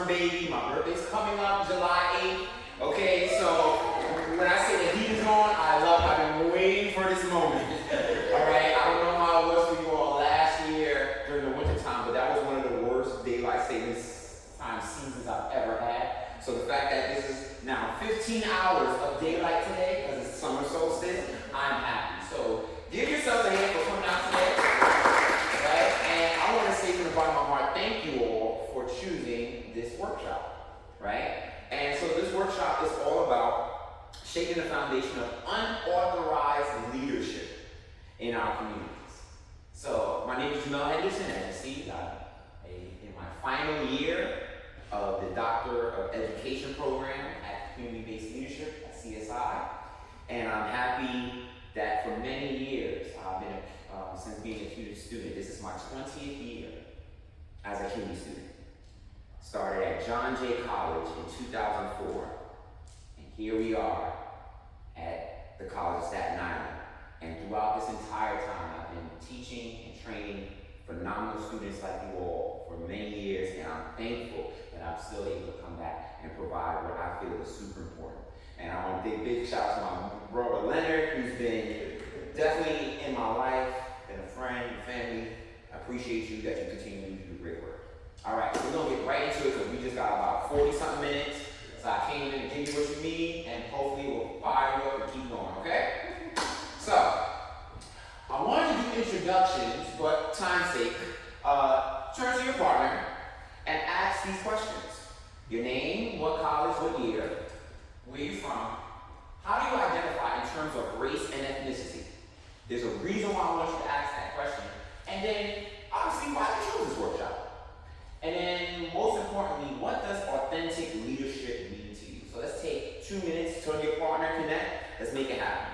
firstborn baby. My birthday's coming up July 8th. Okay, so when I say the heat is on, I've been waiting for this moment. Alright, I don't know how it was for you all last year during the winter time, but that was one of the worst daylight savings time seasons I've ever had. So the fact that this is now 15 hours of daylight today, because it's summer solstice, I'm happy. So give yourselves a hand for coming out today. Right? And I want to say from the bottom of my heart, thank you all for choosing this workshop. Right? And so this workshop is all about shaping the foundation of unauthorized leadership in our communities. So my name is Jamell Henderson, and as you see, I'm in my final year of the Doctor of Education program at Community-Based Leadership at CSI. And I'm happy that for many years, I've been, since being a CUNY student, this is my 20th year as a CUNY student. Started at John Jay College in 2004, and here we are at the College of Staten Island. And throughout this entire time, I've been teaching and training phenomenal students like you all for many years, and I'm thankful that I'm still able to come back and provide what I feel is super important. And I want to give a big shout out to my brother Leonard, who's been definitely in my life, been a friend, family. I appreciate you that you continue to do great work. All right, so we're going to get right into it because we just got about 40-something minutes. So I came in to give you what you need, and hopefully we'll fire you up and keep going, okay? So, I wanted to do introductions, but time's sake, turn to your partner and ask these questions. Your name, what college, what year, where you're from, how do you identify in terms of race and ethnicity? There's a reason why I want you to ask that question. And then, obviously, why did you choose this workshop? And then, most importantly, what does authentic leadership mean to you? So let's take 2 minutes, turn to your partner, connect, let's make it happen.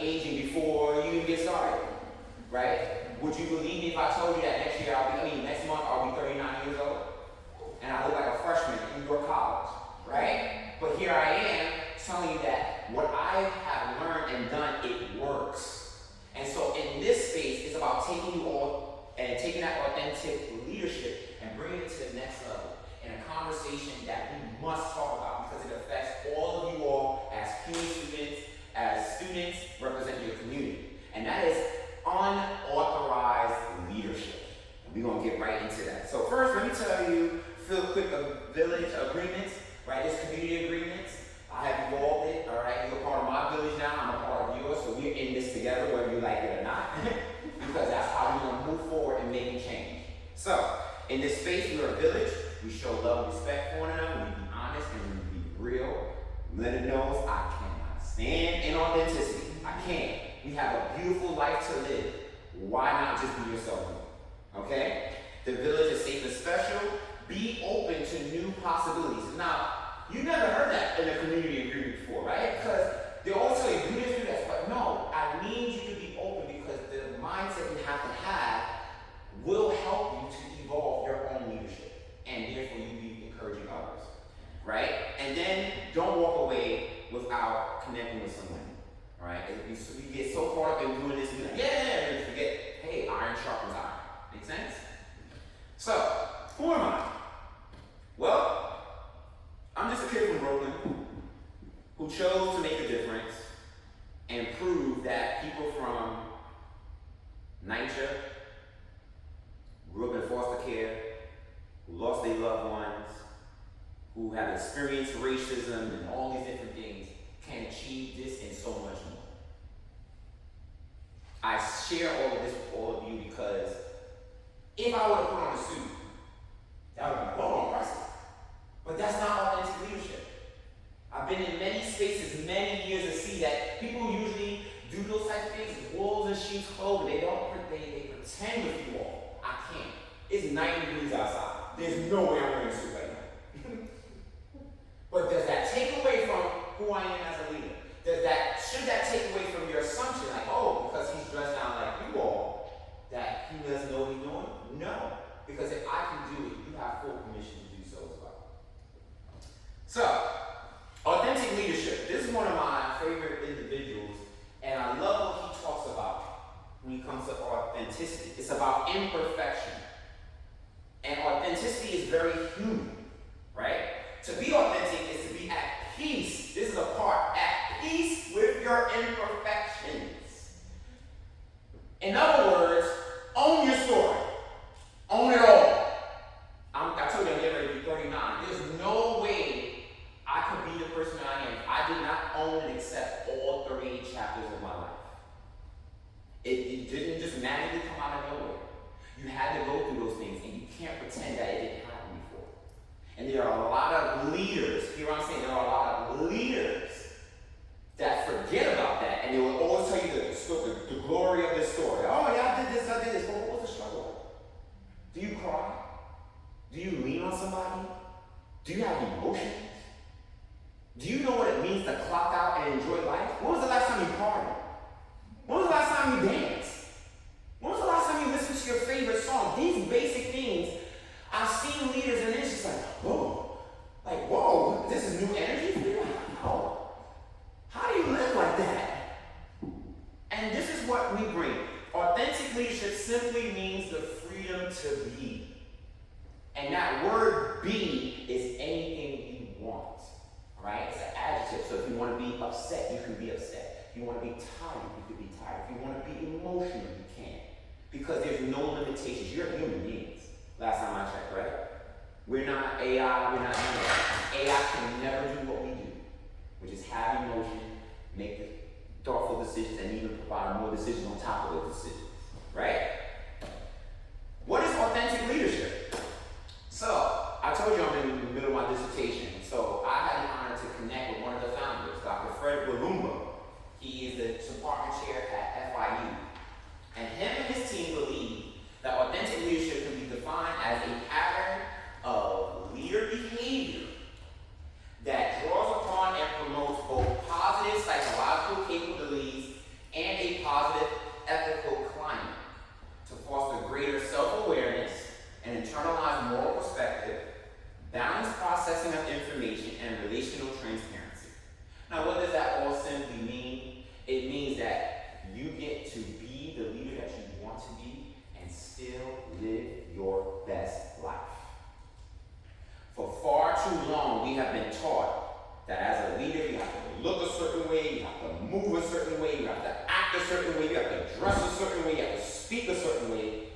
aging before you even get started, right? Would you believe me if I told you that next month I'll be 39 years old? And I look like a freshman in your college, right? But here I am telling you that what I have learned and done, it works. And so in this space, it's about taking you all and taking that authentic leadership and bringing it to the next level in a conversation that we must talk about because it affects all of you all as students representing your community. And that is unauthorized leadership. And we're going to get right into that. So first, let me tell you, feel quick village agreements, right? There's community agreements. I have evolved it, all right? You're a part of my village now. I'm a part of yours. So we're in this together, whether you like it or not, because that's how we're going to move forward and making change. So in this space, we're a village. We show love and respect for one another. We be honest and we be real. Leonard knows I cannot stand inauthenticity. I can't. We have a beautiful life to live. Why not just be yourself? Okay? The village is safe and special. Be open to new possibilities. Now, you never heard that in a community agreement before, right? Because they always tell you, do this, do that. But no, I need you to be open because the mindset you have to have will help you to evolve your own leadership. And therefore, you be encouraging others, right? And then don't walk away without connecting with someone, all right? We get so caught up in doing this, and be like, and forget, hey, iron sharpens iron. Make sense? So, who am I? Well, I'm just a kid from Brooklyn who chose to make a difference and prove that people from NYCHA, grew up in foster care, who lost their loved ones, who have experienced racism and all these different things, can achieve this and so much more. I share all of this with all of you because if I would have put on a suit, that would be impressive. But that's not authentic leadership. I've been in many spaces, many years to see that people usually do those types of things, wolves in sheep's clothing. They pretend with you all. I can't. It's 90 degrees outside. There's no way I'm wearing a suit right now. But does that take away from who I am as a leader? Should that take away from your assumption, like, oh, because he's dressed down like you all, that he doesn't know what he's doing? No. Because if I can do it, you have full permission to do so as well. So, authentic leadership. This is one of my favorite individuals, and I love what he talks about when it comes to authenticity. It's about imperfection. And authenticity is very human, right? To be authentic is to be at peace. This is a part, at peace with your imperfections. In other words, own your story. Own it all. I told you I'm getting ready to be 39. There's no way I could be the person I am if I did not own and accept all 38 chapters of my life. It didn't just magically come out of nowhere. You had to go through those things, and you can't pretend that it didn't happen before. And there are a lot of leaders, hear what I'm saying? There are a lot of leaders that forget about that, and they will always tell you the glory of the story. Oh, yeah, I did this. But what was the struggle? Do you cry? Do you lean on somebody? Do you have emotions? Do you know what it means to clock out and enjoy life? When was the last time you partied? When was the last time you danced? When was the last time you listened to your favorite song? These basic things, I've seen leaders and it's just like, whoa, this is new energy for you? How do you live like that? And this is what we bring. Authentic leadership simply means the freedom to be. And that word be is anything you want, right? It's an adjective. So if you want to be upset, you can be upset. If you want to be tired, you can be tired. If you want to be emotional, you can. Because there's no limitations. You're human beings. Last time I checked, right? We're not AI, we're not AI. AI can never do what we do, which is have emotion, make the thoughtful decisions, and even provide more decisions on top of those decisions, right? What is authentic leadership? So, I told you I'm in the middle of my dissertation, so I had the honor to connect with one of the founders, Dr. Fred Walumba. He is the department chair at FIU. And him and his team believe that authentic leadership can be defined as a pattern of leader behavior that draws upon and promotes both positive psychological capabilities you get to be the leader that you want to be and still live your best life. For far too long, we have been taught that as a leader, you have to look a certain way, you have to move a certain way, you have to act a certain way, you have to dress a certain way, you have to speak a certain way.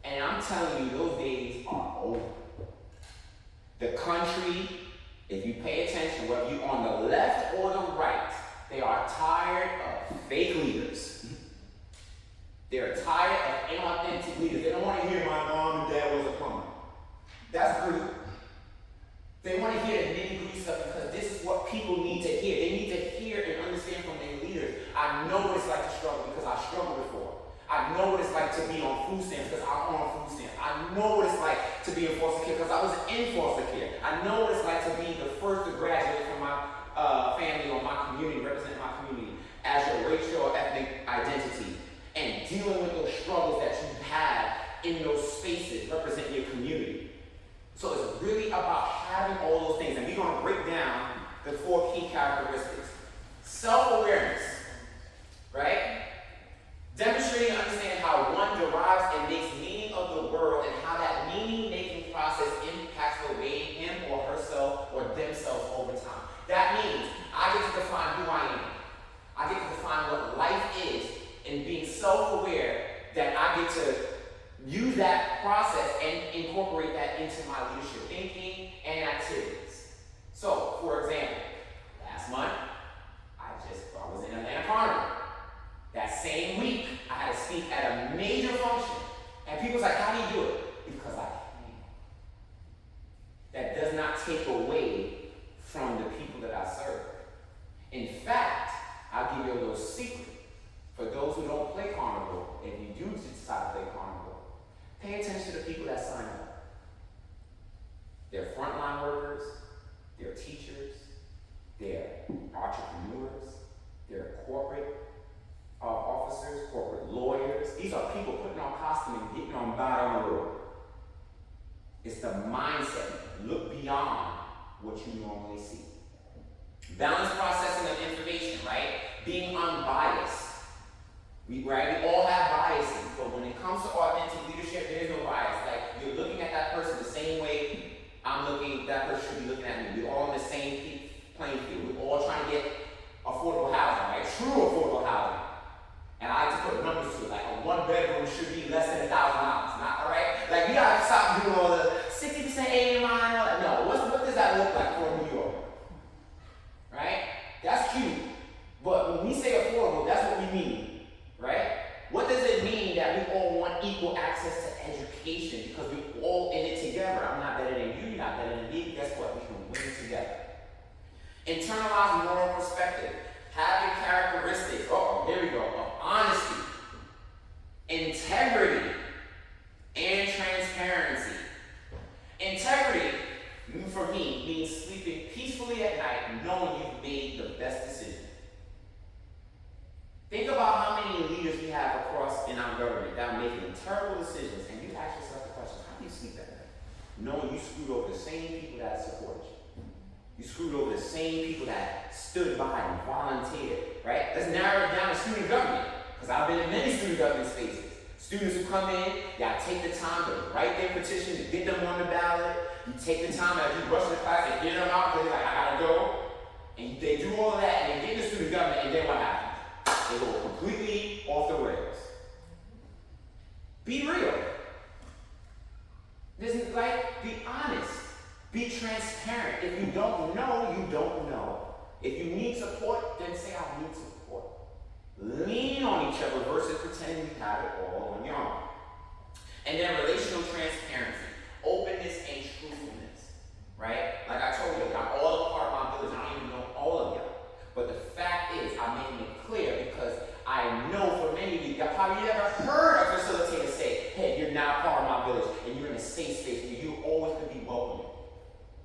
And I'm telling you, those days are over. The country, if you pay attention, whether you're on the left or the right, they are tired of fake leaders. They're tired of inauthentic leaders. They don't want to hear my mom and dad was a plumber. That's great. They want to hear the nitty-gritty stuff because this is what people need to hear. They need to hear and understand from their leaders. I know what it's like to struggle because I struggled before. I know what it's like to be on food stamps because I'm on food stamps. I know what it's like to be in foster care because I was in foster care. I know what it's like to be the first to graduate from my family or my community, represent my community as your racial or ethnic identity, and dealing with those struggles that you have in those spaces representing your community. So it's really about having all those things, and we're going to break down the 4 key characteristics. Self-awareness, right? Demonstrating and understanding how one derives and makes meaning of the world and how that meaning-making process impacts the way him or herself or themselves over time. That means I get to define who I am. I get to define what life is, and being self-aware that I get to use that process and incorporate that into my leadership thinking and activities. So, for example, last month, I was in Atlanta Carnival. That same week, I had to speak at a major function. And people's like, how do you do it? Because I can. That does not take away from the people that I serve. In fact, I'll give you a little secret. For those who don't play carnival, if you do decide to play carnival, pay attention to the people that sign up. They're frontline workers, they're teachers, they're entrepreneurs, they're corporate officers, corporate lawyers. These are people putting on costume and getting on by on the road. It's the mindset. Look beyond what you normally see. Balanced processing of information, right? Being unbiased. We all have biases, but when it comes to authentic leadership, there is no bias. Like, you're looking at that person the same way that person should be looking at me. We're all in the same playing field. We're all trying to get affordable housing, right? True affordable housing. And I like to put numbers to it, like a 1-bedroom should be less than $1,000, not all right? Like, we gotta stop doing all the 60% AMI and all that. No, what does that look like for New York? Right? That's cute. But when we say affordable, that's what we mean, right? What does it mean that we all want equal access to education because we're all in it together? I'm not better than you, you're not better than me. Guess what? We can win together. Internalize moral perspective. Having characteristics, here we go, of honesty, integrity, and transparency. Integrity, for me, means sleeping peacefully at night knowing you've made the best decision. Think about how many leaders we have across in our government that are making terrible decisions, and you ask yourself the question, how do you sleep at night? Knowing you screwed over the same people that supported you. You screwed over the same people that stood by and volunteered, right? Let's narrow it down to student government, because I've been in many student government spaces. Students who come in, y'all take the time to write their petition, to get them on the ballot. You take the time as you rush to class and get them out, because they're like, I gotta go. And they do all of that, and they get into student government, and then what happens? They go completely off the rails. Be real. Be honest. Be transparent. If you don't know, you don't know. If you need support, then say, I need support. Lean on each other versus pretending you have it all on your own. And then relational transparency, openness and truthfulness, right? Like I told you, I'm all a part of my village. I don't even know all of y'all. But the fact is, I'm making it clear because I know for many of you, y'all probably never heard a facilitator say, hey, you're now part of my village and you're in a safe space where you always could be welcome.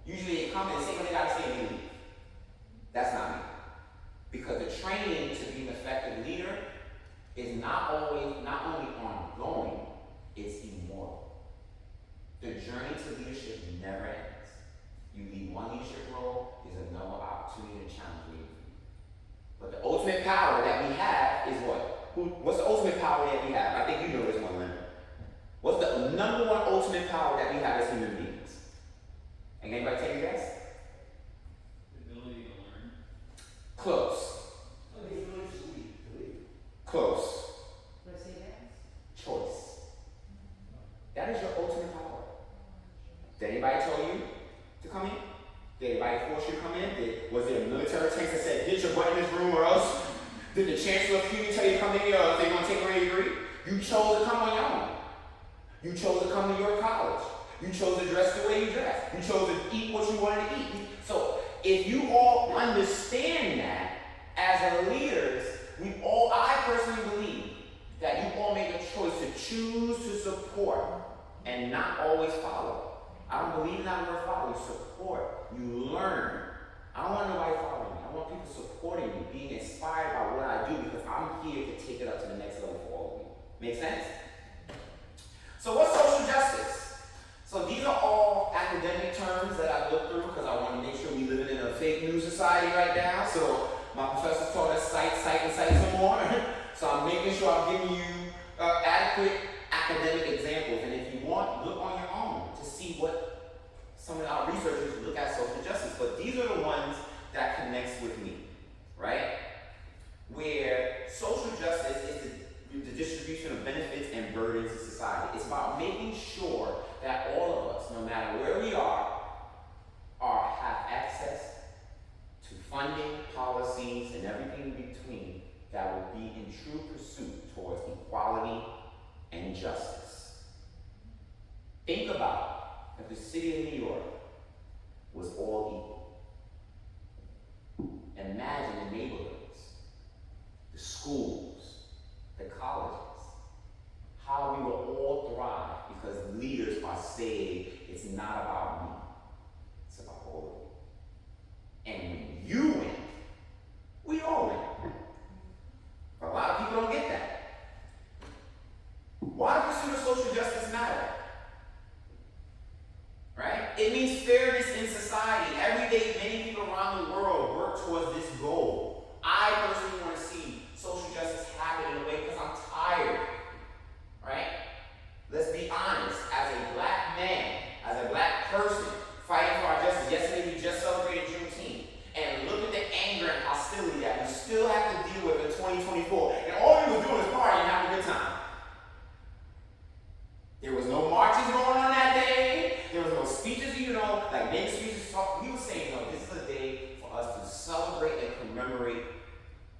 Usually they come and say what they got to say and they leave. That's not me. Because the training to be an effective leader is not only ongoing, it's immortal. The journey to leadership never ends. You leave one leadership role, there's another opportunity to challenge you. But the ultimate power that we have is what? What's the ultimate power that we have? I think you know this one, Linda. What's the number one ultimate power that we have as human beings? And anybody take a guess? The ability to learn. Close. Close. Choice. That is your ultimate power. Did anybody tell you to come in? Did anybody force you to come in? Was there a military text that said, get your butt in this room or else? Did the chancellor of CUNY tell you to come in here or they're going to take away your degree? You chose to come on your own. You chose to come to your college. You chose to dress the way you dress. You chose to eat what you wanted to eat. So if you all understand that as leaders, I personally believe that you all make a choice to choose to support and not always follow. I don't believe in that word follow. You support. You learn. I don't want nobody following me. I want people supporting me, being inspired by what I do because I'm here to take it up to the next level for all of you. Make sense? So what's social justice? So these are all academic terms that I looked through because I want to make sure we live in a fake news society right now. So my professor taught us cite some more. So I'm making sure I'm giving you adequate academic examples. And if you want, look on your own to see what some of our researchers look at social justice. But these are the ones that connects with me, right? Where social justice is the distribution of benefits and burdens in society. It's about making sure that all of us, no matter where we are have access to funding, policies, and everything in between that will be in true pursuit towards equality and justice. Think about if the city of New York was all equal. Imagine the neighborhoods, the schools, the colleges, how we will all thrive because leaders are saying it's not about me, it's about all of you. And when you win, we all win. But a lot of people don't get that. Why does pursuit of social justice matter? Right? It means fairness in society. Every day, many people around the world work towards this goal. I personally want to see social justice happen in a way because I'm tired. Right? Let's be honest. As a black man, as a black person, fighting for our justice. Yesterday, we just celebrated Juneteenth. And look at the anger and hostility that we still have to deal with in 2024. And all we were doing is partying and having a good time. There was no marches going on that day. There was no speeches, like many speeches talk. We were saying, this is a day for us to celebrate and commemorate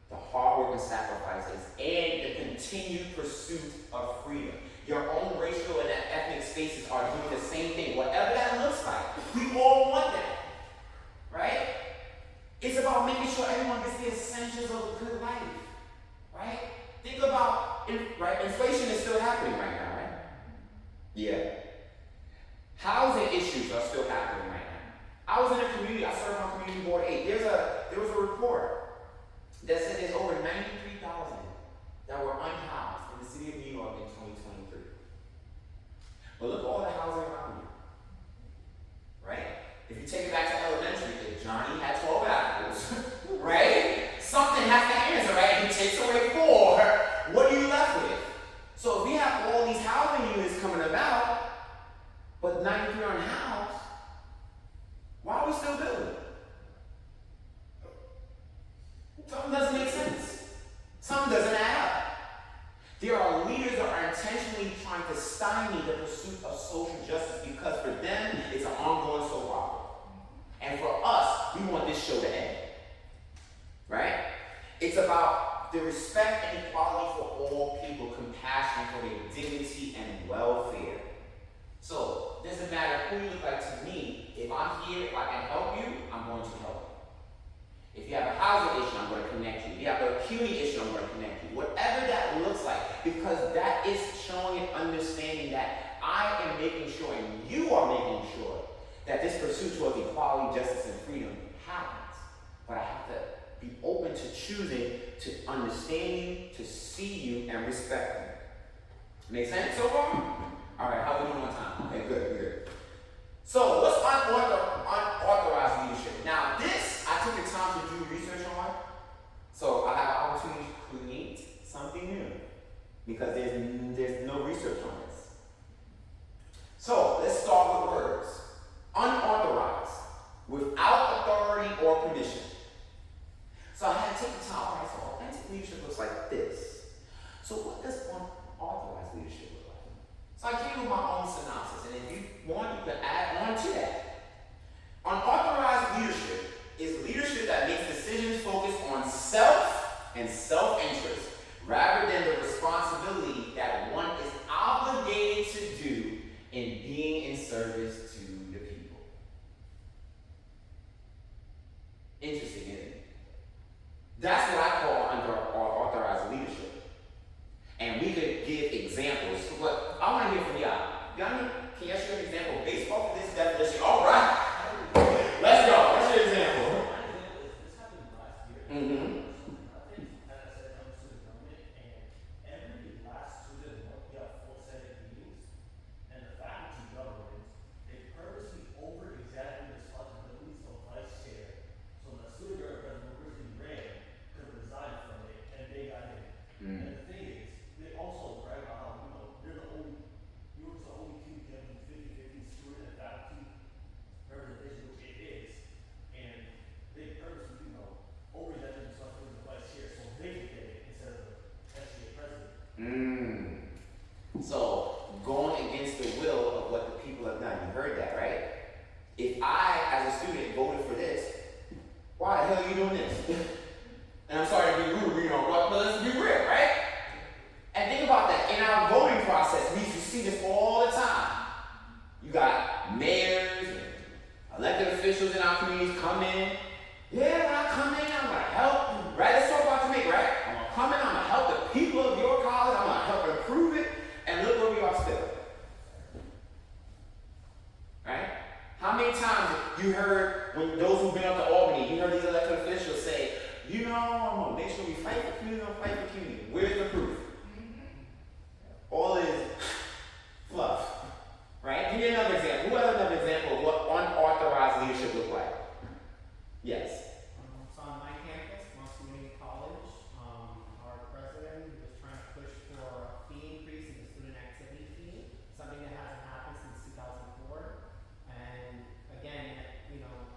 the hard work and sacrifices and the continued pursuit of freedom. Your own racial and ethnic spaces are doing the same thing, whatever that looks like. We all want that, right? It's about making sure everyone gets the essentials of a good life, right? Think about, inflation is still happening right now, right? Yeah. Housing issues are still happening right now. I was in a community, I served on Community Board 8. There was a report that said there's over 93,000 that were unhoused in the city of New York in 2023. But look at all the housing around you, right? If you take it back to elementary, if Johnny had 12 apples, right? Something has to answer, right? He takes away 4. What are you left with? So if we have all these housing units coming about, but 93 are unhoused, why are we still building? Something doesn't make sense. Something doesn't add up. There are leaders that are intentionally trying to stymie the pursuit of social justice because for them, it's an ongoing soap opera. And for us, we want this show to end. Right? It's about the respect and equality for all people, compassion for their dignity and welfare. So, it doesn't matter who you look like to me. If I'm here, if I can help you, I'm going to help you. If you have a housing issue, I'm going to connect you. If you have a CUNY issue, I'm going to connect you. Whatever that looks like, because that is showing and understanding that I am making sure, and you are making sure, that this pursuit towards equality, justice, and freedom happens. But I have to be open to choosing to understand you, to see you, and respect you. Make sense so far? All right, how are we doing on time? Okay, good. So, what's unauthorized leadership? Now, this, I took the time to do research on. So, I have an opportunity to create something something new because there's no research on this. So let's start with words. Unauthorized, without authority or permission. So I had to take the time. All right, so authentic leadership looks like this. So what does unauthorized leadership look like? So I gave you my own synopsis, and if you want, you can add on to that. Unauthorized leadership is leadership that makes decisions focused on self and self-interest, rather than the responsibility that one is obligated to do in being in service to the people. Interesting, isn't it? That's what I call unauthorized leadership. And we could give examples. But I want to hear from y'all. Y'all, can y'all share an example based off of this definition? All right. Let's go. What's your example? This happened last year. Mm-hmm. I think, as I said, I'm a student government, and every last student month we have full Senate meetings, and the faculty government, they purposely over-exaggerate the responsibilities of vice chair, so the student government president who originally ran could resign from it, and they got in. And the thing is, they also brag about how, they're the only, New York's the only two getting 50-50 student and faculty representation, which it is, and they purposely, over-exaggerate the responsibilities of vice chair, so they can get it instead of the SGA president. So, going against the will of what the people have done. You heard that, right? If I, as a student, voted for this, why the hell are you doing this? And I'm sorry to be rude, but let's be real, right? And think about that. In our voting process, we used to see this all the time. You got mayors, elected officials in our communities come in. Yeah, when I come in, I'm going to help. Right? Let's talk about Jamaica, right? I'm going to come in, I'm going to help the people of your college. I'm going to help improve it. And look where we are still. Right? How many times you heard, when those who've been up to Albany, you heard these elected officials say, I'm going to make sure we fight for community, fight for community. Where's the proof? All is fluff. Right? Give me another example. Who has another example of what unauthorized leadership looks like? Yes. So on my campus, Moss Community College, our president was trying to push for a fee increase in the student activity fee, something that hasn't happened since 2004. And again,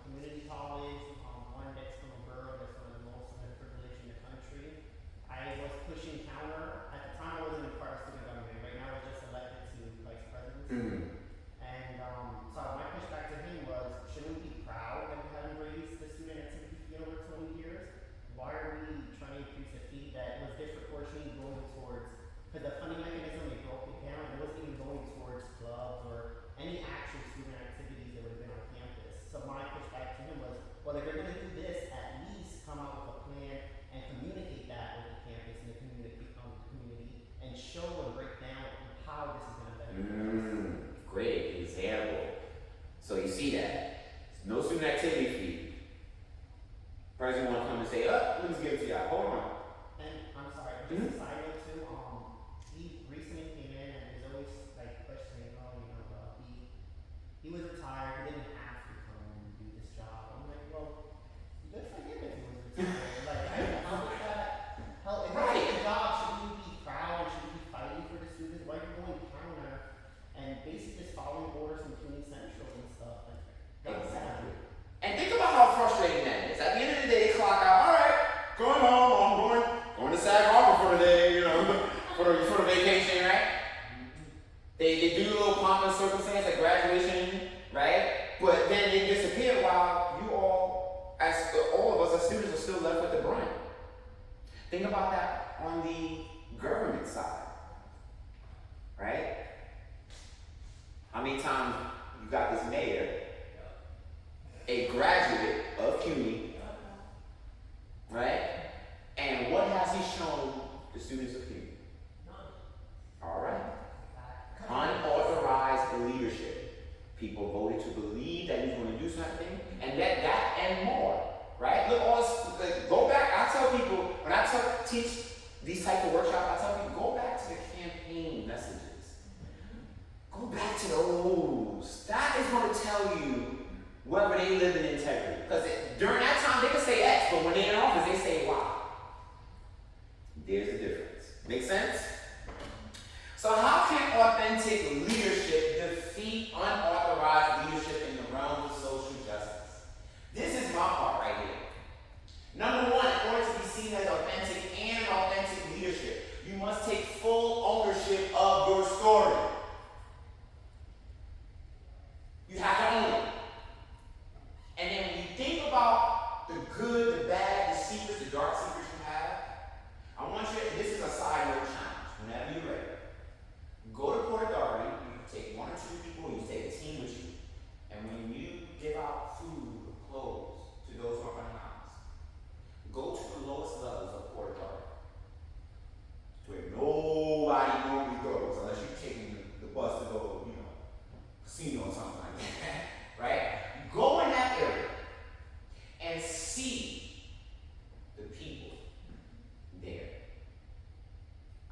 community college, one that's from a borough that's one of the most underprivileged in the country. I was pushing counter. At the time, I wasn't a part of student government. Right now, I was just elected to vice presidency. And so my pushback to him was, shouldn't we be proud that we haven't raised the student activity fee in over 20 years? Why are we trying to increase a fee that was disproportionately going towards, because the funding mechanism, they broke it down, it wasn't even going towards clubs or any actual student activities that would have been on campus. So my pushback to him was, well, if you're going to do this, at least come out with a plan and communicate that with the campus and the community and show and break down how this is going to benefit us. Great example. So you see that. No student activity fee. President want to come and say, let me give it to y'all. Hold on. And I'm sorry, just a side note too, he recently came in and was always questioning, he was retired, he didn't have to come and do this job. I'm like, well, good for him if he was retired. How is that? Hell, if that's the job, shouldn't you be proud and shouldn't you be fighting for the students? Why are you going counter and basically just following orders from CUNY Central and stuff? Exactly. And think about how frustrating that is. At the end of the day, they clock out, all right, going home, I'm going to Sag Harbor for the day, for the vacation, right? They do a little pomp and circumstance like graduation, right? But then they disappear while you all of us as students are still left with the brunt. Think about that on the government side, right? How many times you got this mayor, a graduate of CUNY, right? And what has he shown the students of CUNY? All right. Unauthorized leadership. People voted to believe that he was going to do something, and that and more, right? Look, go back. I tell people, when I teach these types of workshops, I tell people, go back to the campaign messages. Go back to those. That is going to tell you So how can authentic leadership defeat unauthorized leadership in the realm of social justice? This is my part right here. Number one, in order to be seen as authentic and an authentic leadership, you must take full ownership of your story. You have to own it. And then when you think about the good, the bad, the secrets, the dark secrets you have, I want you, this is a side note challenge, whenever you're ready. Go to Port Authority, you can take 1 or 2 people, you take a team with you, and when you give out food or clothes to those who are unhoused, go to the lowest levels of Port Authority, where nobody normally goes, unless you're taking the bus to go, casino or something like that, right? Go in that area and see the people there.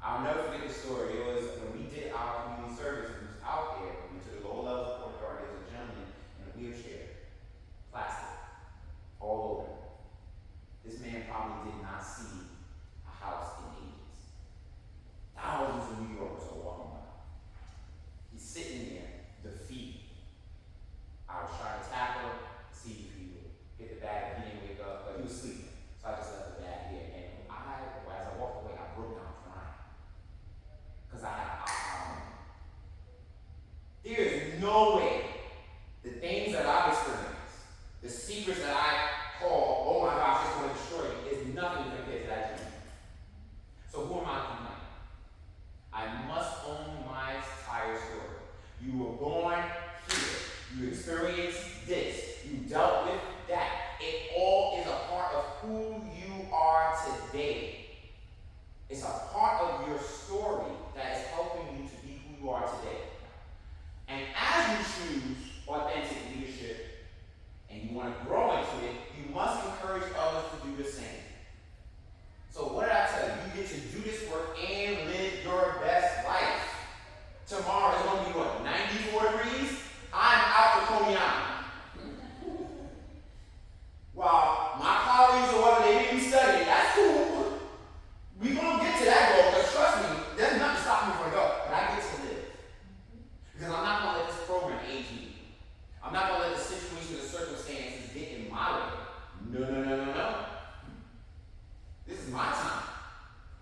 I'll never forget the story. It was when we did our community service, we was out there, we went to the lower levels of Port Authority. There was a gentleman in a wheelchair, plastic, all over. This man probably did not see a house in ages. Thousands of New Yorkers are walking by. He's sitting there, defeated. I was trying to tackle him, see if he would get the bag. He didn't wake up, but he was sleeping. So I just left the bag here. And as I walked away, I broke down crying. Because I had an aha moment. There is no way the things that I've experienced, the secrets that I call, oh my gosh, it's going to destroy you, is nothing compared to that journey. So who am I to complain? I must own my entire story. You were born here. You experienced this. You dealt with that. It all is a part of who you are today. It's a part of your story that is helping you to be who you are today. And as you choose authentic leadership and you want to grow into it, you must encourage others to do the same. So what did I tell you? You get to do this work and live your best life. Tomorrow is going to be what, 94 degrees? I'm out to Coney Island. While my colleagues or whether they didn't study it, that's cool. We're going to get to that goal, because trust me, there's nothing stopping me from going, but I get to live. Because I'm not going to let this program age me. I'm not going to let the situation or the circumstances get in my way. No. This is my time.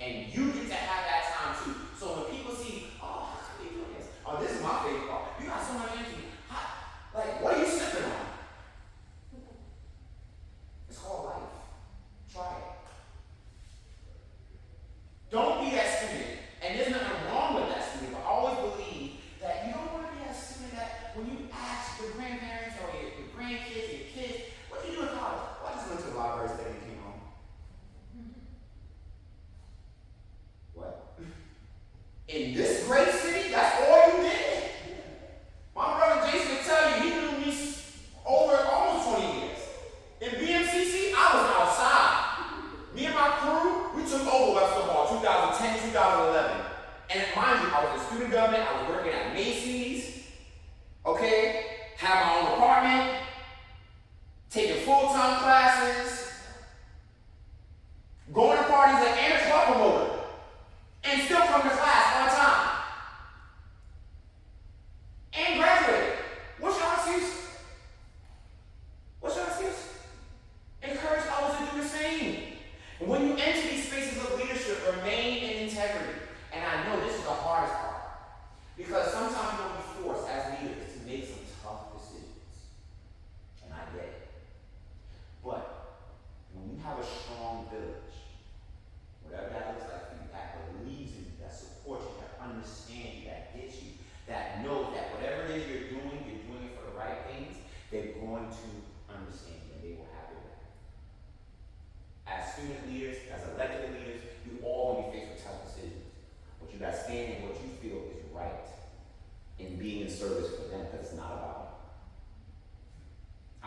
And you get to have that time too. So when people see, oh, how come you doing this? Oh, this is my favorite part. You got so much energy. What are you sipping on? It's called life. Try it. Don't be that student. And there's nothing wrong with that student, but I always believe that you don't want to be that student that when you ask your grandparents or your grandkids, your kids, what did you do in college? Well, I just went to the library study and came home. What? In this great city, that's all you did? My brother Jason will tell you, he knew me over almost 20 years. In BMCC, I was outside. Me and my crew, we took over West Football 2010, 2011. And mind you, I was in student government, I was working at Macy's, okay? Had my own apartment, taking full-time classes, going to parties and a club promoter, and still come to class on time. And graduated. What's your excuse? What's your excuse? Encourage others to do the same. And when you enter these spaces of leadership, remain in integrity. And I know this is the hardest part. Because sometimes you'll be forced as leaders to make some tough decisions. And I get it. But when you have a strong village, whatever that looks like for you, that believes in you, that supports you, that understands you, that gets you, that knows that whatever it is you're doing it for the right things, they're going to understand you and they will have your back. As student leaders, as elected leaders, you all will be faced with tough decisions. But you got to stand in what you feel is right in being in service for them, because it's not about you.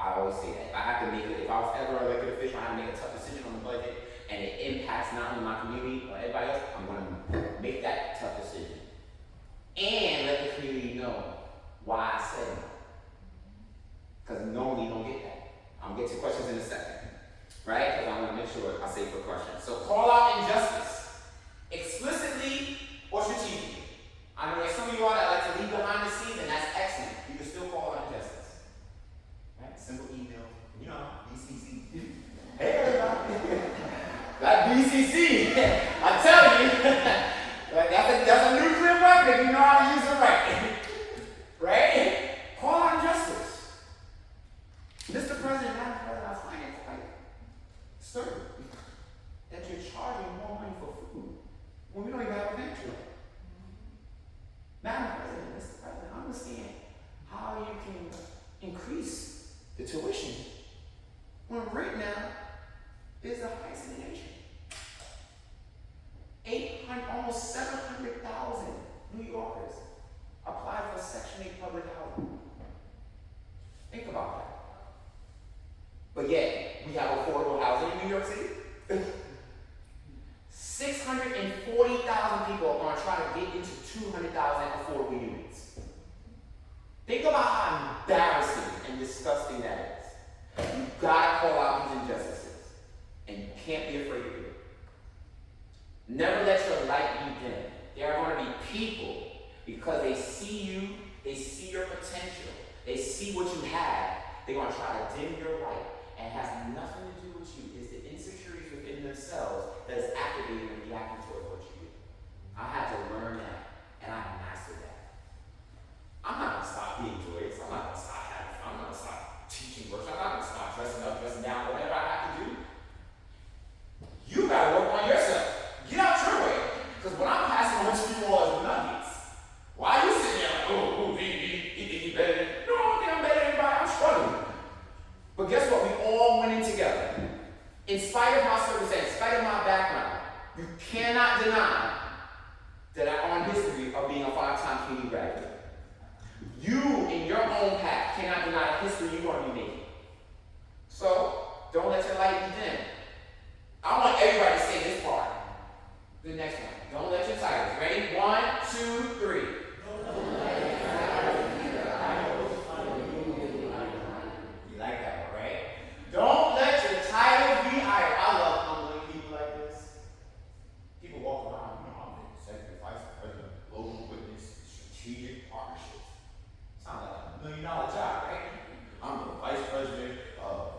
I always say that. If I have to make it, if I was ever an elected official, I have to make a tough decision on the budget, and it impacts not only my community or everybody else, I'm going to make that tough decision. And let the community know why I said no. Because normally you don't get that. I'm going to get to questions in a second. Right? Because I want to make sure I say for questions. So call out injustice. Explicitly or strategically. I work if you know how to use it right. Right? Call out injustice. Mr. President, Madam President, I find it quite disturbing that you're charging more money for food when we don't even have a pantry. Madam President, Mr. President, understand how you can increase the tuition when right now is the highest in the nation. 800, almost 700,000 New Yorkers applied for Section 8 public housing. Think about that. But yet, we have affordable housing in New York City. 640,000 people are going to try to get into 200,000 affordable units. Think about how embarrassing and disgusting that is. You've got to call out these injustices, and you can't be afraid to do it. Never let your light be dim. There are going to be people, because they see you, they see your potential, they see what you have, they're going to try to dim your light, and it has nothing to do with you. It's the insecurities within themselves that is activating and reacting towards what you do. I had to learn that, and I mastered that. I'm not going to stop being joyous. I'm not going to stop having fun. I'm not going to stop teaching workshops. I'm not going to stop dressing up, dressing down, whatever I have to do. You got to work on yourself. Get out your way. Because what I'm passing on to you all is nuggets. Why are you sitting there like, oh, he think he better than, no, I don't think I'm better than anybody. I'm struggling. But guess what? We all went in together. In spite of my circumstance, in spite of my background, you cannot deny that I'm on history of being a 5-time community graduate. You, in your own path, cannot deny the history you're going to be making. So, don't let your light be dim. I want everybody to say this part. The next one. Don't let your titles. Ready? 1, 2, 3. You like that one, right? Don't let your titles be idle. I love humbling people like this. People walk around, I'm the executive vice president of global witness strategic partnerships. Sounds like $1 million job, right? I'm the vice president of,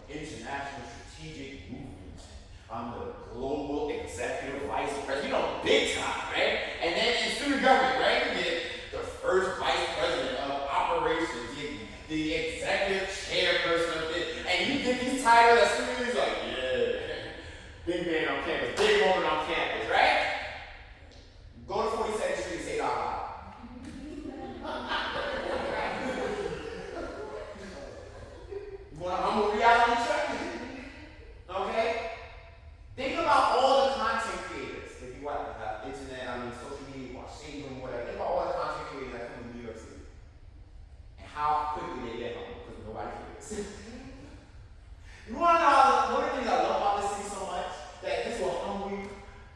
international strategic movements. I'm the global executive vice president, big time, right? And then in student government, right? You get the first vice president of operations, the executive chairperson of it, and you get these titles as soon as like, yeah, big man on campus, big woman on campus, right? Go to 42nd Street and say it out loud. You want a humble reality check? Okay? Think about all the content creators. If you watch social media, watch Shade whatever. Think about all the content creators that come to New York City. And how quickly they get home, because nobody cares. You want to know one of the things I love about this city so much? That this will humble you.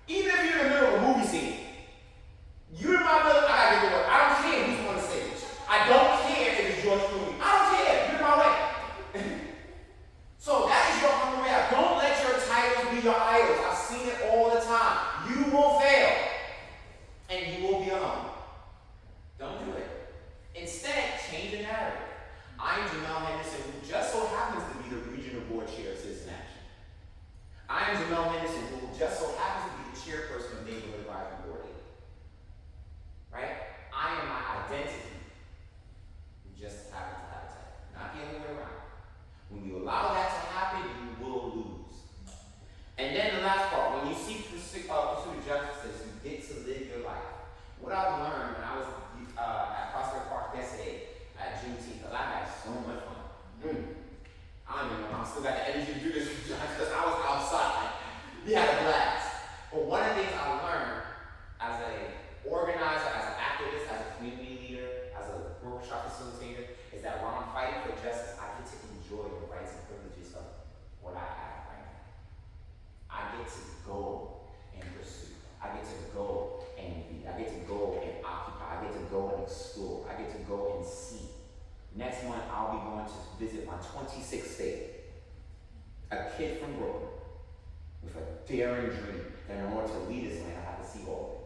Even if you're in the middle of a movie scene, you're in my middle, I gotta get to work. I don't care who's on the stage. I don't care if it's George Clooney. I don't care. You're in my way. So that is your humble reality. Don't let your titles be your idols. I've seen it all the time. You will fail. And you will be alone. Don't do it. Instead, change the narrative. I'm Jamell Henderson, who just so happens to be the regional board chair of Citizen Action. I am Jamell Henderson, who just so happens to be the chairperson of Neighborhood Advisory Board 8. Right? I am my identity. You just happen to have a title. Not the other way around. When you allow that to happen, you will lose. And then the last part, when you seek pursuit of justice, you get to live your life. What I've learned when I was at Prospect Park yesterday at Juneteenth, because I had so much fun. I don't even know, I still got the energy to do this because I was outside. We had a blast. But one of the things I learned as an organizer, as an activist, as a community leader, as a workshop facilitator, is that while I'm fighting for justice, I get to enjoy the rights and privileges of what I have right now. I get to go and pursue. I get to go and be. I get to go and occupy. I get to go and explore. I get to go and see. Next month, I'll be going to visit my 26th state. A kid from Brooklyn with a daring dream that in order to lead this land, I have to see all of it.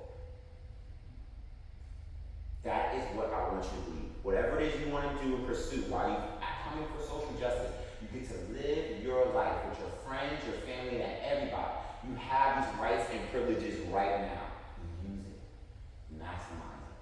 That is what I want you to believe. Whatever it is you want to do and pursue while you're coming for social justice, you get to live your life with your friends, your family, and everybody. You have these rights and privileges right now. Use it. Maximize it.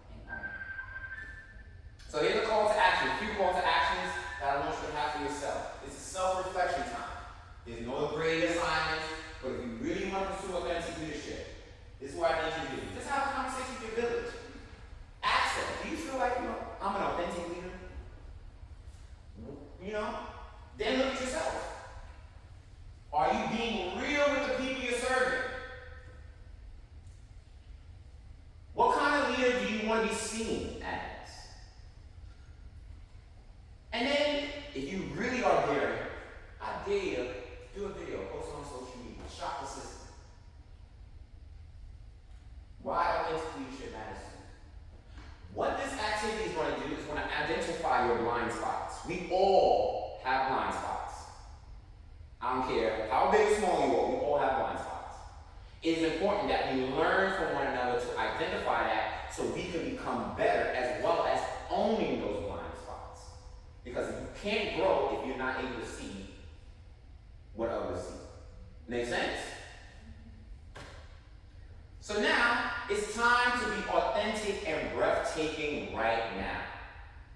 want to be seen as. And then, if you really are daring, I dare you, do a video, post it on social media, shock the system. Why authentic leadership matters to you. What this activity is going to do is going to identify your blind spots. We all have blind spots. I don't care how big or small you are, we all have blind spots. It is important that we learn from one another to identify that so we can become better as well as owning those blind spots. Because you can't grow if you're not able to see what others see. Make sense? So now, it's time to be authentic and breathtaking right now.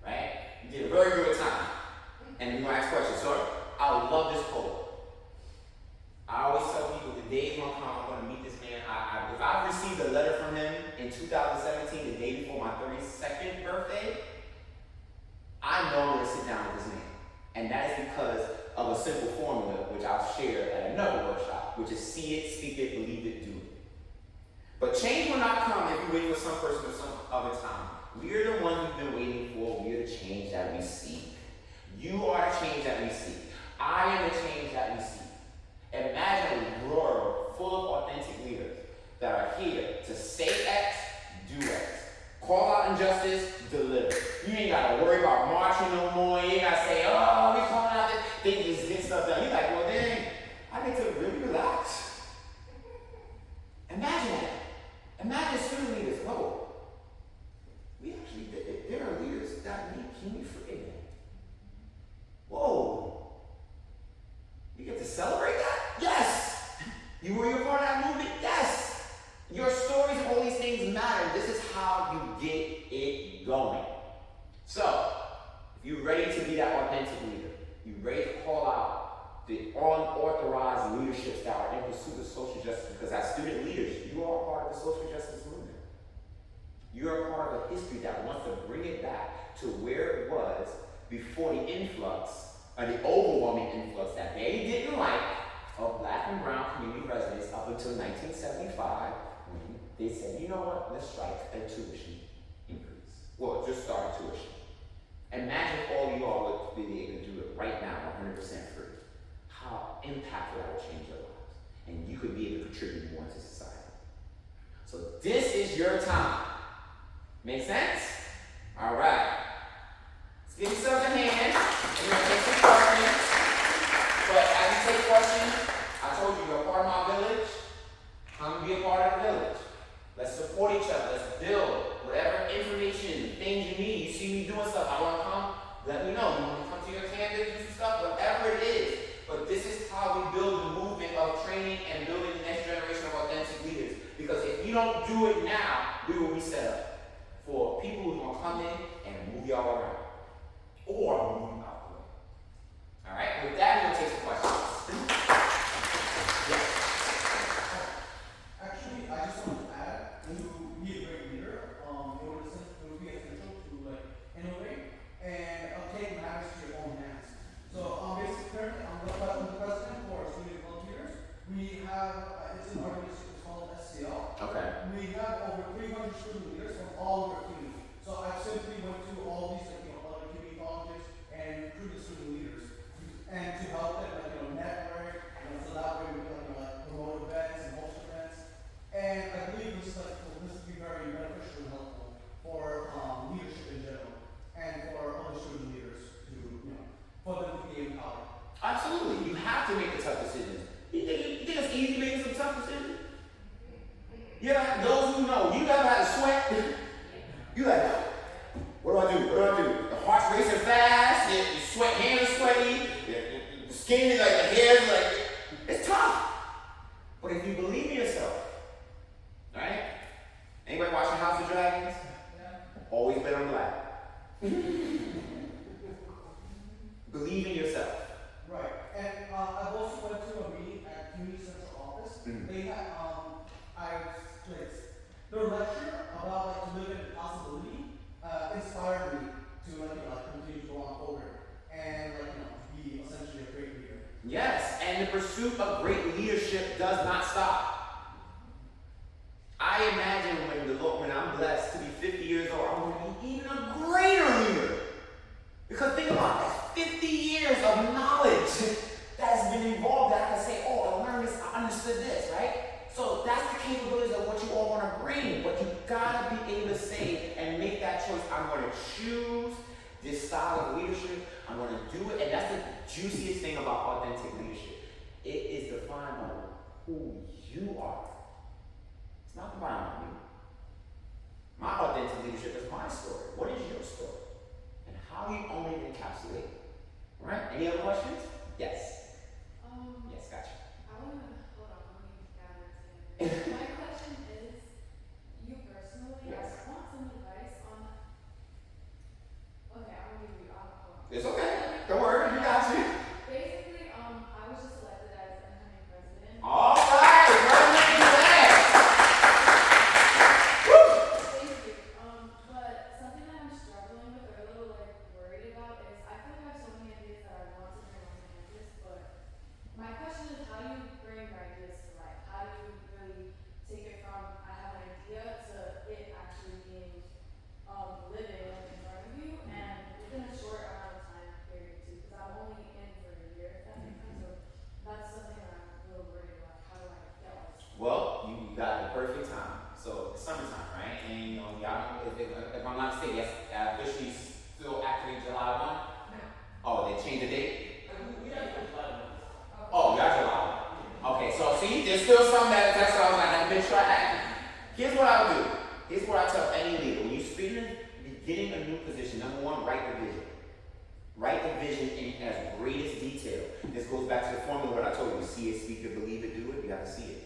Right? You did a very good time. And you're going to ask questions. So, I love this quote. I always tell people the day is going to come, I'm going to meet this man. If I received a letter from him in 2017, the day before my 32nd birthday, I know I'm going to sit down with this man. And that is because of a simple formula, which I'll share at another workshop, which is see it, speak it, believe it, do it. But change will not come if you wait for some person or some other time. We are the ones we've been waiting for. We are the change that we seek. You are the change that we seek. I am the change that we seek. Imagine a world full of authentic leaders that are here to say X, do X. Call out injustice, deliver. You ain't got to worry about marching no more. You ain't got to say, oh, we calling out this. They just get stuff done. You're like, well, dang, I get to really relax. Imagine that. Imagine student leaders. Whoa, we actually did it. There are leaders that make me forget that. Whoa, you get to celebrate that? Yes. You were a part of that movement? Yes. Your stories, all these things matter. This is how you get it going. So, if you're ready to be that authentic leader, you're ready to call out the unauthorized leaderships that are in pursuit of social justice, because as student leaders, you are a part of the social justice movement. You are a part of a history that wants to bring it back to where it was before the influx, or the overwhelming influx that they didn't like of Black and brown community residents up until 1975, when they said, you know what, let's strike a tuition increase. Well, just start a tuition. Imagine all you all would be able to do it right now, 100% free. How impactful that would change your lives. And you could be able to contribute more to society. So this is your time. Make sense? All right. Let's give yourselves a hand. And we're going to take some questions. But as you take questions, I told you, you're a part of my village. Come be a part of the village. Let's support each other. Let's build whatever information, things you need. You see me doing stuff, I want to come, let me know. You want to come to your campus, do some stuff, whatever it is. But this is how we build the movement of training and building the next generation of authentic leaders. Because if you don't do it now, we will be set up for people who are going to come in and move y'all around. Or move you out the way. All right? With that, we'll take some questions. Yes. Actually, I just want to add, to be a great leader, it would be essential to innovate and take matters to your own hands. So basically, currently, I'm the president for Student Volunteers. We have, it's an organization, it's called SCL. Okay. We have over 300 student leaders from all over the community. So I've simply went to all these other community colleges and recruited student leaders, and to help them network, so that way we can promote events and host events. And I believe this will be very beneficial and helpful for leadership in general, and for other student leaders to for them to be empowered. Absolutely. You have to make the tough decisions. You think it's easy making some tough decisions? Yeah, those who know, you ever had to sweat? You like, what do I do? What do I do? The heart's racing fast, your sweat, hands are sweaty, the skin is like, the hair's like, it's tough. But if you believe in yourself, right? Anybody watching House of Dragons? Yeah. Always bet on black. Believe in yourself. Right. And I've also went to a meeting at Community Central Office. Mm-hmm. They had their lecture about to live in possibility inspired me to continue to go on forward and be essentially a great leader. Yes, and the pursuit of great leadership does not stop. I imagine when I'm blessed to be 50 years to say and make that choice. I'm going to choose this style of leadership. I'm going to do it. And that's the juiciest thing about authentic leadership. It is defined by who you are. It's not defined by you. My authentic leadership is my story. What is your story? And how do you own it and encapsulate it? All right? Any other questions? Yes. Yes, gotcha. Hold on, let me gather together. My question is, you personally, Yes. I want some advice on, okay, I'm gonna give you, It's okay. Don't worry, you got you. basically, I was just elected as incoming president. All right, very good. Woo! Thank you. But something that I'm struggling with or a little like worried about is I feel like I have so many ideas that I want to bring on campus, but my question is how do you bring your ideas to life? How do you really take it from I have an idea to it actually being living like in front of you and within a short amount of time period too, because I'm only in for a year, if that makes sense. So that's something that I'm a little worried about. How do I get all this? Well, you got the perfect time. So it's summertime, right? And you know, y'all, if I'm not mistaken, yes, officially still active July 1? No. Oh, they changed the date? We have to apply them. Oh, y'all July 1. Okay, so see, there's still some that's what I was like, I've been trying. Here's what I'll do. Here's what I tell any leader. When you're beginning a new position, number one, write the vision. Write the vision in as greatest detail. This goes back to the formula what I told you. See it, speak it, believe it, do it. You got to see it.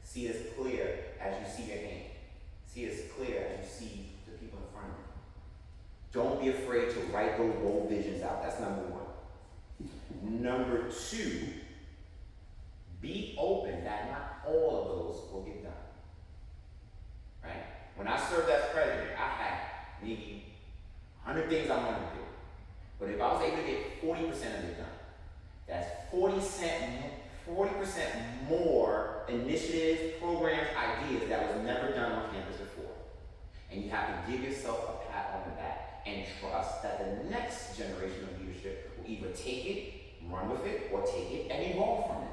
See it as clear as you see your hand. See it as clear as you see the people in front of you. Don't be afraid to write those bold visions out. That's number one. Number two, be open that not all of those will get done. Right? When I served as president, I had maybe 100 things I wanted to do. But if I was able to get 40% of it done, that's 40% more initiatives, programs, ideas that was never done on campus before. And you have to give yourself a pat on the back and trust that the next generation of leadership will either take it, run with it, or take it and evolve from it.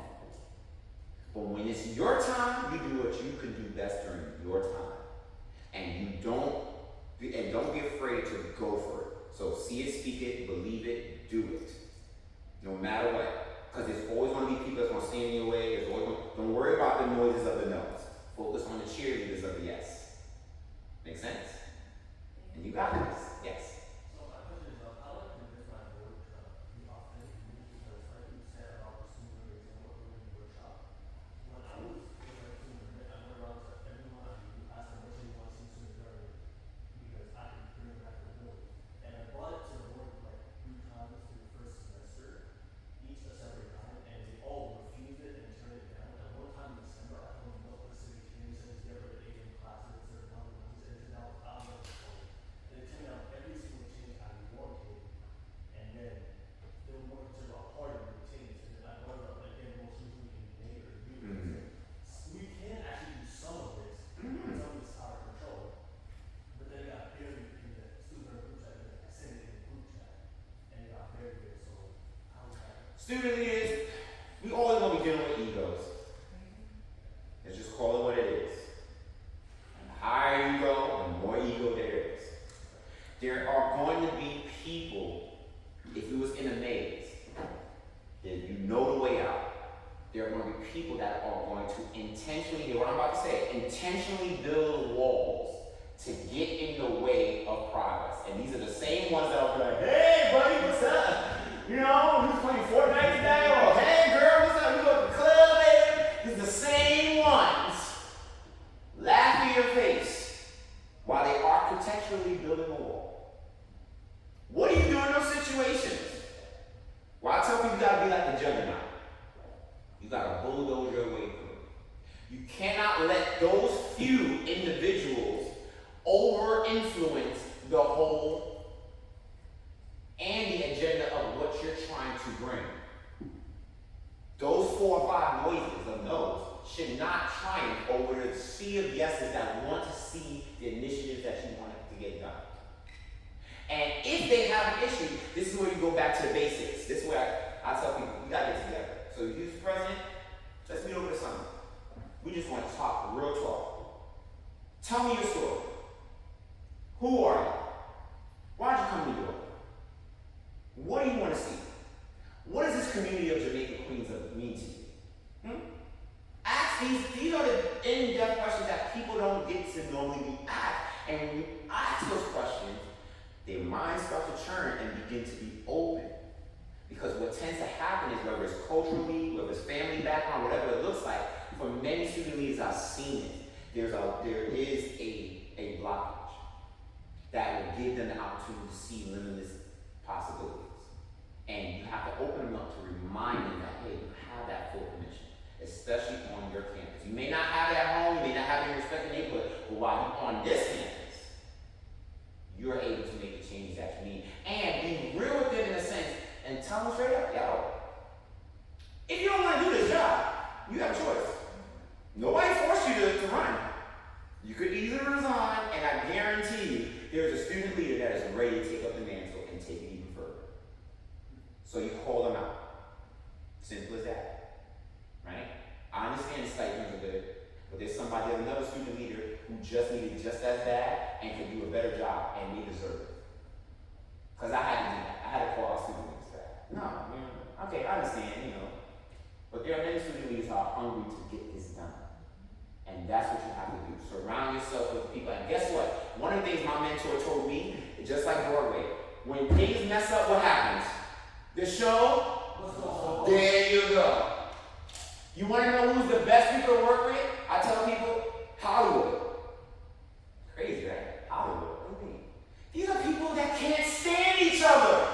But when it's your time, you do what you can do best during your time. And don't be afraid to go for it. So see it, speak it, believe it, do it. No matter what. Because there's always going to be people that's going to stand in your way. Don't worry about the noises of the no's. Focus on the cheerleaders of the yes. Make sense? And you got this. Yes. So my question is, how do I convince my board to be authentic because like you said about the student leaders and what we're doing in the workshop, when I was in my student, I went around to everyone I knew, asked them what they want to see student learning because I could bring it back to the building. And I brought it to the board like 3 times through the first semester, each a separate time, and they all refused it and turned it down. And one time in December, I told them, look, listen, can you send these different 8 AM classes or certain ones, and it's now out of the phone. And it turned out every single change I wanted, and then they were more concerned about part of the change, and then I brought it up again most recently in May or June. We can actually do some of this, some of it's out of control, but then it got buried in the student group chat, and I sent it in the group chat, and it got buried there, so how was that? Student leaders, we always going to be dealing with egos. Let's just call it what it is. And the higher you go, the more ego there is. There are going to be people, if you was in a maze, that you know the way out. There are going to be people that are going to intentionally, hear what I'm about to say, intentionally build walls to get in the way of progress. And these are the same ones that will be like, hey buddy, what's up? You know, you playing Fortnite today? Or hey girl, what's up? You go to the club, baby? These are the same ones laugh in your face while they architecturally building a wall. What do you do in those situations? Well, I tell people you gotta be like the juggernaut. You gotta bulldoze your way through. You cannot let those few individuals over-influence the whole and the agenda of what you're trying to bring. Those 4 or 5 noises of no's should not triumph over the sea of yeses that want to see the initiatives that you want to get done. And if they have an issue, this is where you go back to the basics. This is where I tell people, we gotta get together. So if you're the president, let's meet over the summer. We just want to talk real talk. Tell me your story. Who are you? Why did you come to New York? What do you want to see? What does this community of Jamaica Queens mean to you? Ask these are the in-depth questions that people don't get to normally be asked. And when you ask those questions, their minds start to churn and begin to be open. Because what tends to happen is, whether it's culturally, whether it's family background, whatever it looks like, for many student leaders, I've seen it. There is a blockage that will give them the opportunity to see limitless possibilities. And you have to open them up to remind them that, hey, you have that full permission, especially on your campus. You may not have it at home, you may not have it in your respective neighborhood, but while you're on this campus, you're able to make the changes that you need. And be real with them in a sense and tell them straight up, yo, if you don't want to do this job, you have a choice. Nobody forced you to run. You could easily resign, and I guarantee you, there's a student leader that is ready to take up the mantle and take it even further. So you call them out. Simple as that. Right? I understand the stipends are good, but there's another student leader who just needed just as bad and could do a better job, and they deserve it. Because I had to do that. I had to call our student leaders back. No, okay, I understand, but there are many student leaders who are hungry to get this done. And that's what you have to do. Surround yourself with people. And guess what? One of the things my mentor told me, just like Broadway, when things mess up, what happens? The show? There you go. You want to know who's the best people to work with? I tell people, Hollywood. Crazy, right? Hollywood. What do you mean? These are people that can't stand each other.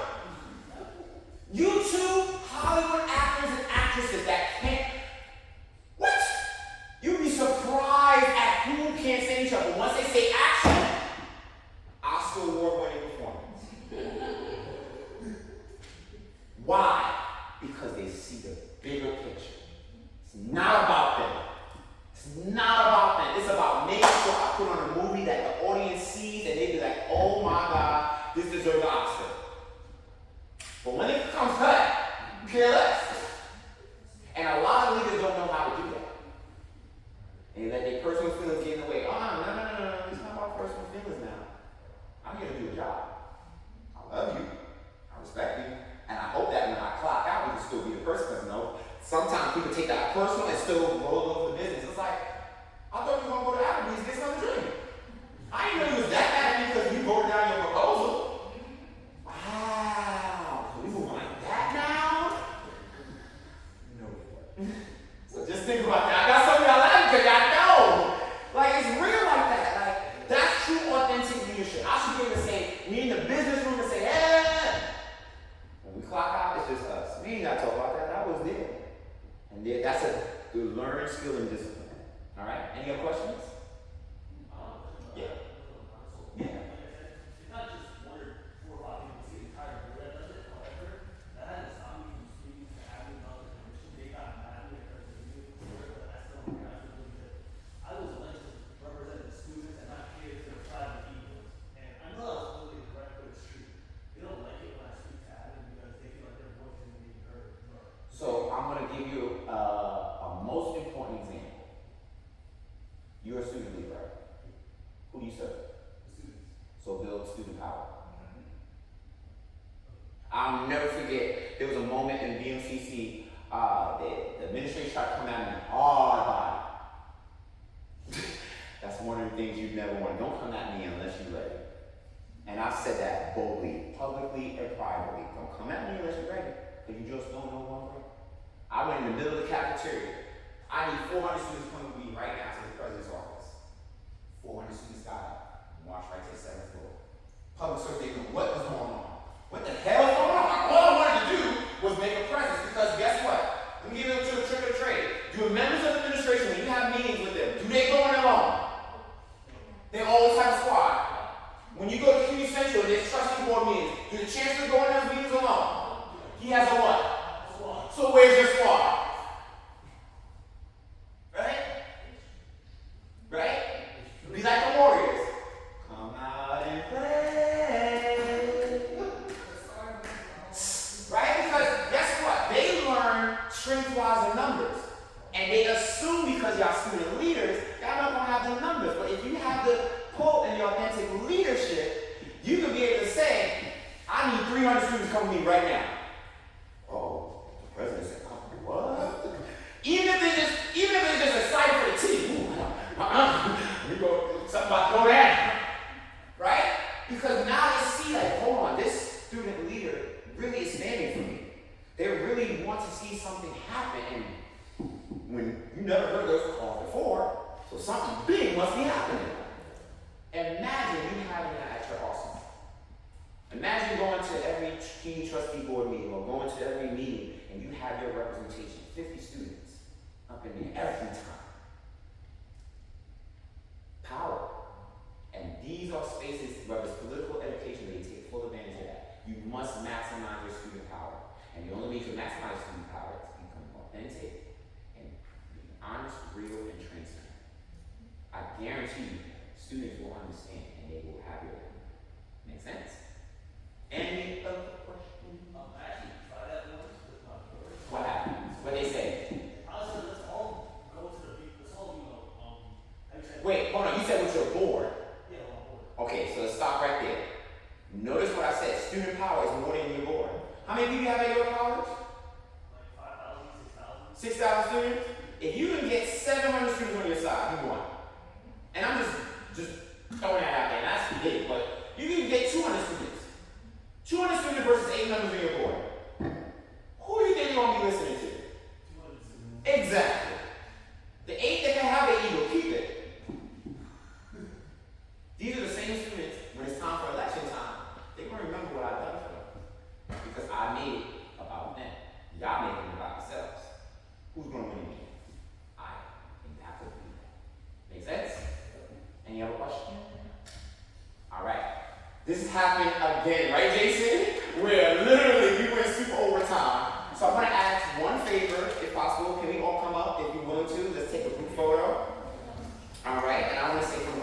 You two Hollywood actors and actresses that can't. What? You'd be surprised at who can't stand each other. Once they say action, Oscar award-winning performance. Why? Because they see the bigger picture. It's not about them. It's not about them. It's about making sure I put on a movie that the audience sees and they be like, oh my God, this deserves an Oscar. But when it comes cut, care less. And a lot of leaders don't know how to do that. They let their personal feelings get in the way. Oh, no. It's not about personal feelings now. I'm here to do a job. I love you. I respect you. And I hope that when I clock out, we can still be the person. Because, sometimes people take that personal and still roll over the business. It's like, I thought you were going to go to Applebee's and get something to drink. I didn't know you was that mad at me because you voted down your proposal. Wow. We move like that now? No. So just think about that. I got some of y'all laughing because y'all know. Like, it's real like that. Like, that's true authentic leadership. I should be able to say, we in the business room and say, hey. When we clock out, it's just us. We ain't got to talk about that. I was there. And that's a good learning skill and discipline. All right? Any other questions? Yeah. Yeah. It's not just 4 or 5 people see the entire board that does it. However, that hasn't stopped me from speaking to having another commission. They got mad at me because they knew the board, but I still don't care. I was elected to represent the students and not kids that are private egos. And I know that was really correct, but it's true. They don't like it when I speak to admin because they feel like their voice isn't being heard. So I'm going to give you a most important example. You're a student leader, right? Who do you serve? Students. So build student power. I'll never forget, there was a moment in BMCC, the administration tried to come at me hard about it. That's one of the things you'd never want. Don't come at me unless you're ready. And I've said that boldly, publicly and privately. Don't come at me unless you're ready, because you just don't know one way. I went in the middle of the cafeteria. I need 400 students coming with me right now to the president's office. 400 students got up and marched right to the 7th floor. Public service, they knew what was going on. What the hell is going on? All I wanted to do was make a presence, because guess what? Let me give it to the trick of the trade. Do members of the administration, when you have meetings with them, do they go in alone? They always have a squad. When you go to Community Central, there's trustee board meetings. Do the chancellor go in those meetings alone? He has a what? So where's your squad? Right? Right? Be like the Warriors. Come out and play. Right? Because guess what? They learn strength-wise and numbers. And they assume because y'all student leaders, y'all not going to have the numbers. But if you have the pull and the authentic leadership, leadership, you can be able to say, I need 300 students come with me right now. Oh, the president said, what? Even if it's just a sign for the team. We go, something about throw that. Right? Because now they see like, hold on, this student leader really is standing for me. They really want to see something happen. And when you never heard those calls before, so something big must be happening. Imagine you having that at your awesome. Imagine going to every teen trustee board meeting or going to every meeting and you have your representation, 50 students up in there every time. Power. And these are spaces, whether it's political education, where you take full advantage of that. You must maximize your student power. And the only way to maximize student power is to become authentic and be honest, real, and transparent. I guarantee you, students will understand and they will have your back. Make sense? Any other questions? I actually tried that once with my daughter. What happened? What they say? I said, let's all go to the beach. Let's all, how you say? Wait, hold on. You said with your board. Yeah, on board. Okay, so let's stop right there. Notice what I said. Student power is more than your board. How many people you have at your college? Like 5,000, 6,000. 6,000 students? If you can get 700 students on your side, you won. And I'm just throwing that out there, and that's big, but you can get 200 students. 200 students versus 8 members on your board. Who do you think you're going to be listening to? 200 students. Exactly. The 8 that can have their ego, keep it. These are the same students, when it's time for election time, they're going to remember what I've done for them. Because I made it about them. Y'all make it about yourselves. Who's going to win in the end? I am. And you have to do that. Make sense? Any other questions? All right. This is happening again, right, Jason? Where literally we went super overtime. So I'm going to ask one favor, if possible. Can we all come up if you're willing to? Let's take a group photo. All right. And I want to say from